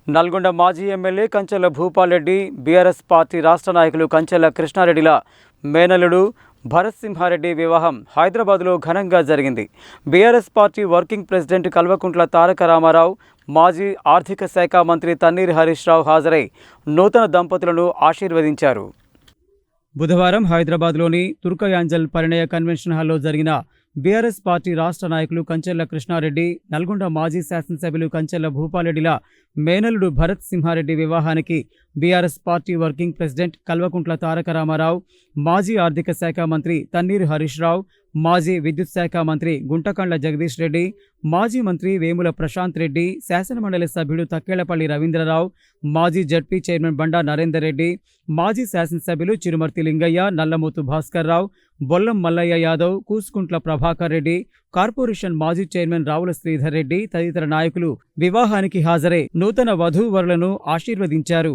నల్గొండ మాజీ MLA Kanchela Bhupal Reddy, BRS party రాష్ట్ర నాయకులు కంచెల కృష్ణారెడ్డిల మేనల్లుడు భరత్ సింహారెడ్డి వివాహం హైదరాబాద్లో ఘనంగా జరిగింది. BRS party working president Kalvakuntla Taraka Rama Rao, మాజీ ఆర్థిక శాఖ మంత్రి తన్నీర్ హరీష్ రావు హాజరై నూతన దంపతులను ఆశీర్వదించారు. బుధవారం హైదరాబాద్లోని తుర్కయాంజల్ పరిణయ కన్వెన్షన్ హాల్లో జరిగిన బీఆర్ఎస్ పార్టీ రాష్ట్ర నాయకులు కంచెల కృష్ణారెడ్డి, నల్గొండ మాజీ శాసనసభ్యులు కంచెల భూపాల్రెడ్డిల మేనల్లుడు భరత్ సింహారెడ్డి వివాహానికి BRS party working president Kalvakuntla Taraka Rama Rao, మాజీ ఆర్థిక శాఖ మంత్రి తన్నీర్ హరీష్ రావు, మాజీ విద్యుత్ శాఖ మంత్రి గుంటకండ్ల జగదీష్ రెడ్డి, మాజీ మంత్రి వేముల ప్రశాంత్ రెడ్డి, శాసనమండలి సభ్యుడు తక్కేళ్లపల్లి రవీంద్రరావు, మాజీ జడ్పీ చైర్మన్ బండా నరేందర్ రెడ్డి, మాజీ శాసనసభ్యులు చిరుమర్తి లింగయ్య, నల్లమోతు భాస్కర్ రావు, బొల్లం మల్లయ్య యాదవ్, కూసుకుంట్ల ప్రభాకర్ రెడ్డి, కార్పొరేషన్ మాజీ చైర్మన్ రావుల శ్రీధర్ రెడ్డి తదితర నాయకులు వివాహానికి హాజరై నూతన వధూవరులను ఆశీర్వదించారు.